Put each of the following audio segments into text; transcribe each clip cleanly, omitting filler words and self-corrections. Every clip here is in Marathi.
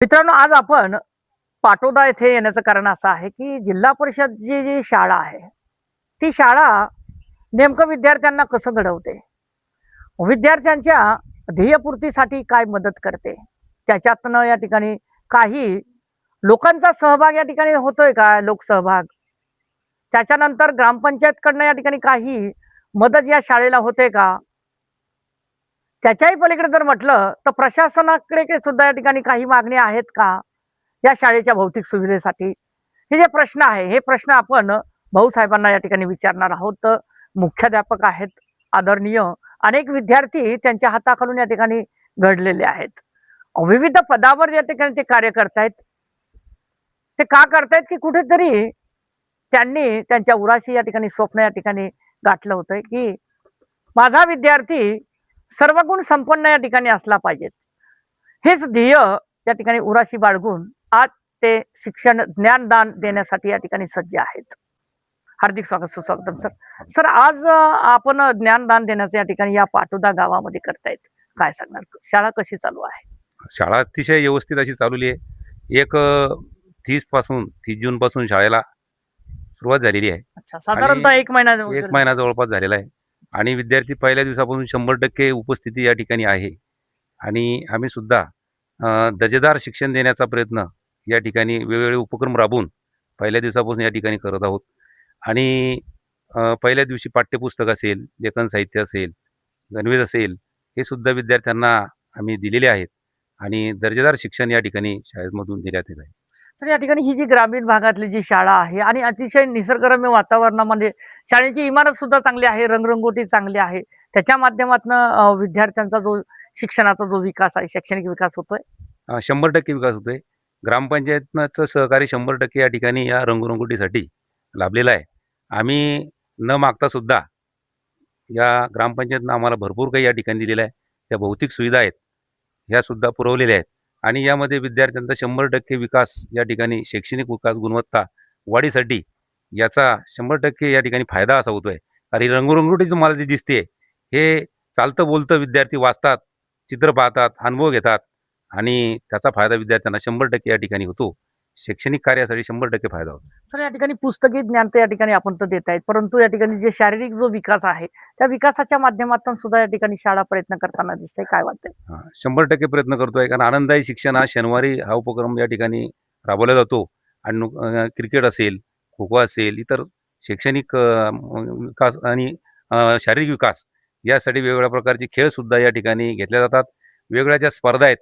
मित्रांनो, आज आपण पाटोदा येथे येण्याचं कारण असं आहे, की जिल्हा परिषदची जी शाळा आहे, ती शाळा नेमकं विद्यार्थ्यांना कसं घडवते? विद्यार्थ्यांच्या ध्येयपूर्तीसाठी काय मदत करते? त्याच्यातनं या ठिकाणी काही लोकांचा सहभाग या ठिकाणी होतोय का? लोकसहभाग. त्याच्यानंतर ग्रामपंचायतकडनं या ठिकाणी काही मदत या शाळेला होते का? त्याच्याही पलीकडे जर म्हटलं, तर प्रशासनाकडे सुद्धा या ठिकाणी काही मागण्या आहेत का? या शाळेच्या भौतिक सुविधेसाठी? हे जे प्रश्न आहे, हे प्रश्न आपण भाऊसाहेबांना या ठिकाणी विचारणार आहोत. तर मुख्याध्यापक आहेत, आदरणीय. अनेक विद्यार्थी त्यांच्या हाताखालून या ठिकाणी घडलेले आहेत. विविध पदावर या ठिकाणी ते कार्य करतायत. ते का करतायत, की कुठेतरी त्यांनी त्यांच्या उराशी या ठिकाणी स्वप्न या ठिकाणी गाठलं होतं, की माझा विद्यार्थी सर्वगुण संपन्न या ठिकाणी असला पाहिजे. हेच ध्येय त्या ठिकाणी उराशी बाळगून आज ते शिक्षण ज्ञानदान देण्यासाठी या ठिकाणी सज्ज आहेत. हार्दिक स्वागत, सुस्वागतम सर. सर, आज आपण ज्ञानदान देण्याचं या ठिकाणी या पाटोदा गावामध्ये करतायत. काय सांगणार? शाळा कशी चालू आहे? शाळा अतिशय व्यवस्थित अशी चालवली आहे. 30 जून पासून शाळेला सुरुवात झालेली आहे. अच्छा, साधारणतः आणि 1 महिना 1 महिना जवळपास झालेला आहे. आणि विद्यार्थी पहिल्या दिवसापासून 100% उपस्थिती या ठिकाणी आहे. आणि आम्ही सुद्धा दर्जेदार शिक्षण देण्याचा प्रयत्न या ठिकाणी वेगवेगळे उपक्रम राबवून पहिल्या दिवसापासून या ठिकाणी करत आहोत. आणि पहिल्या दिवशी पाठ्यपुस्तक असेल, लेखन साहित्य असेल, गणवेश असेल, हे सुद्धा विद्यार्थ्यांना आम्ही दिलेले आहेत. आणि दर्जेदार शिक्षण या ठिकाणी शाळेमधून देण्यात येत आहे. तर या ठिकाणी ही जी ग्रामीण भागातली जी शाळा आहे आणि अतिशय निसर्गरम्य वातावरणामध्ये शाळेची इमारत सुद्धा चांगली आहे, रंगरंगोटी चांगली आहे. त्याच्या माध्यमातून विद्यार्थ्यांचा जो शिक्षणाचा जो विकास आहे, शैक्षणिक विकास होतोय. 100% विकास होतोय. ग्रामपंचायतचं सहकार्य 100% या ठिकाणी या रंगरंगोटीसाठी लाभलेलं आहे. आम्ही न मागता सुद्धा या ग्रामपंचायतनं आम्हाला भरपूर काही या ठिकाणी दिलेलं आहे. त्या भौतिक सुविधा आहेत, ह्या सुद्धा पुरवलेल्या आहेत. आणि यामध्ये विद्यार्थ्यांचा 100% विकास या ठिकाणी शैक्षणिक विकास गुणवत्ता वाढीसाठी याचा 100% या ठिकाणी फायदा असा होतोय. आणि रंगरंगोटी तुम्हाला जी दिसते, हे चालतं बोलतं विद्यार्थी वाचतात, चित्र पाहतात, अनुभव घेतात. आणि त्याचा फायदा विद्यार्थ्यांना 100% या ठिकाणी होतो. शैक्षणिक कार्यासाठी 100% फायदा होतो. सर, या ठिकाणी पुस्तकी ज्ञान तर या ठिकाणी आपण तर देत आहेत, परंतु या ठिकाणी जे शारीरिक जो विकास आहे, त्या विकासाच्या माध्यमातून सुद्धा या ठिकाणी शाळा प्रयत्न करताना दिसते. काय वाटतंय? 100% प्रयत्न करतोय. कारण आनंददायी शिक्षण हा शनिवारी हा उपक्रम या ठिकाणी राबवला जातो. आणि क्रिकेट असेल, खो-खो असेल, इतर शैक्षणिक विकास आणि शारीरिक विकास यासाठी वेगवेगळ्या प्रकारचे खेळसुद्धा या ठिकाणी घेतल्या जातात. वेगवेगळ्या ज्या स्पर्धा आहेत,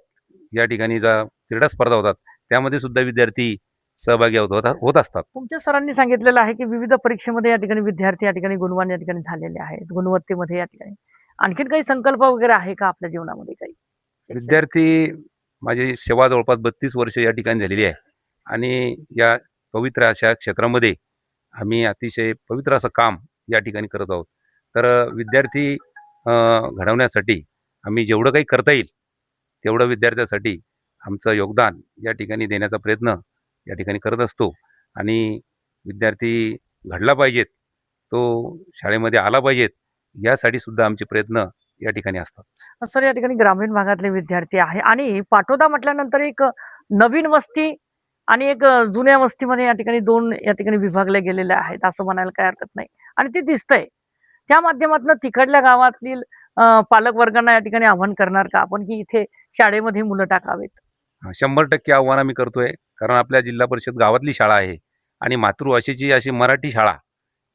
या ठिकाणी ज्या क्रीडा स्पर्धा होतात, त्यामध्ये सुद्धा विद्यार्थी सहभागी होत असतात. तुमच्या सरांनी सांगितलेलं आहे, की विविध परीक्षेमध्ये या ठिकाणी विद्यार्थी या ठिकाणी गुणवान या ठिकाणी झालेले आहेत, गुणवत्तेमध्ये या ठिकाणी. आणखीन काही संकल्प वगैरे आहे का आपल्या जीवनामध्ये काही? विद्यार्थी माझी सेवा जवळपास 32 वर्ष या ठिकाणी झालेली आहे. आणि या पवित्र अशा क्षेत्रामध्ये आम्ही अतिशय पवित्र असं काम या ठिकाणी करत आहोत. तर विद्यार्थी घडवण्यासाठी आम्ही जेवढं काही करता येईल तेवढं विद्यार्थ्यासाठी आमचं योगदान या ठिकाणी देण्याचा प्रयत्न या ठिकाणी करत असतो. आणि विद्यार्थी घडला पाहिजेत, तो शाळेमध्ये आला पाहिजेत, यासाठी सुद्धा आमचे प्रयत्न या ठिकाणी असतात. सर, या ठिकाणी ग्रामीण भागातले विद्यार्थी आहे आणि पाटोदा म्हटल्यानंतर एक नवीन वस्ती आणि एक जुन्या वस्तीमध्ये या ठिकाणी 2 या ठिकाणी विभागले गेलेले आहेत, असं म्हणायला काही हरकत नाही. आणि ते दिसतंय. त्या माध्यमातून तिकडल्या गावातील पालक वर्गांना या ठिकाणी आव्हान करणार का आपण, की इथे शाळेमध्ये मुलं टाकावेत? 100% आव्हान आम्ही करतोय. कारण आपल्या जिल्हा परिषद गावातली शाळा आहे. आणि मातृभाषेची अशी मराठी शाळा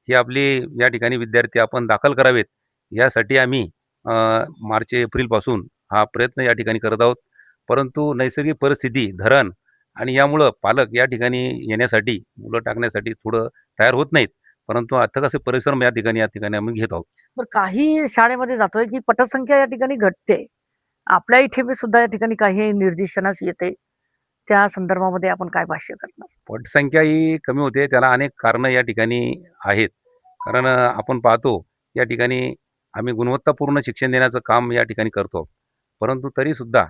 ही आपली या ठिकाणी विद्यार्थी आपण दाखल करावेत, यासाठी आम्ही मार्च एप्रिलपासून हा प्रयत्न या ठिकाणी करत आहोत. परंतु नैसर्गिक परिस्थिती, धरण आणि यामुळं पालक या ठिकाणी येण्यासाठी, मुलं टाकण्यासाठी थोडं तयार होत नाहीत. परंतु अथक असे परिश्रम या ठिकाणी आम्ही घेत आहोत. तर काही शाळेमध्ये जातोय, की पटसंख्या या ठिकाणी घटते. आपल्या इथे बी सुद्धा या ठिकाणी काही निदर्शनास येते. त्या संदर्भामध्ये आपण काय भाष्य करणार? पटसंख्या ही कमी होते, त्याला अनेक कारणं या ठिकाणी आहेत. कारण आपण पाहतो या ठिकाणी आम्ही गुणवत्तापूर्ण शिक्षण देण्याचं काम या ठिकाणी करतो. परंतु तरीसुद्धा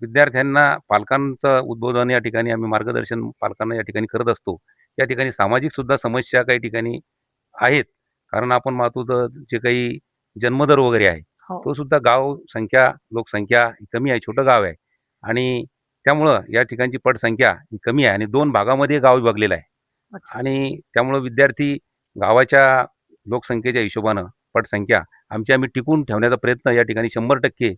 विद्यार्थ्यांना पालकांचं उद्बोधन या ठिकाणी आम्ही मार्गदर्शन पालकांना या ठिकाणी करत असतो. या ठिकाणी सामाजिकसुद्धा समस्या काही ठिकाणी आहेत. कारण आपण पाहतो तर जे काही जन्मदर वगैरे आहे, हो. तो सुद्धा लोकसंख्या ही कमी आहे, छोटं गाव आहे. आणि त्यामुळं या ठिकाणची पटसंख्या ही कमी आहे आणि 2 भागामध्ये गाव विभागलेलं आहे. अच्छा. आणि त्यामुळं विद्यार्थी गावाच्या लोकसंख्येच्या हिशोबानं पटसंख्या आम्ही टिकवून ठेवण्याचा प्रयत्न या ठिकाणी 100%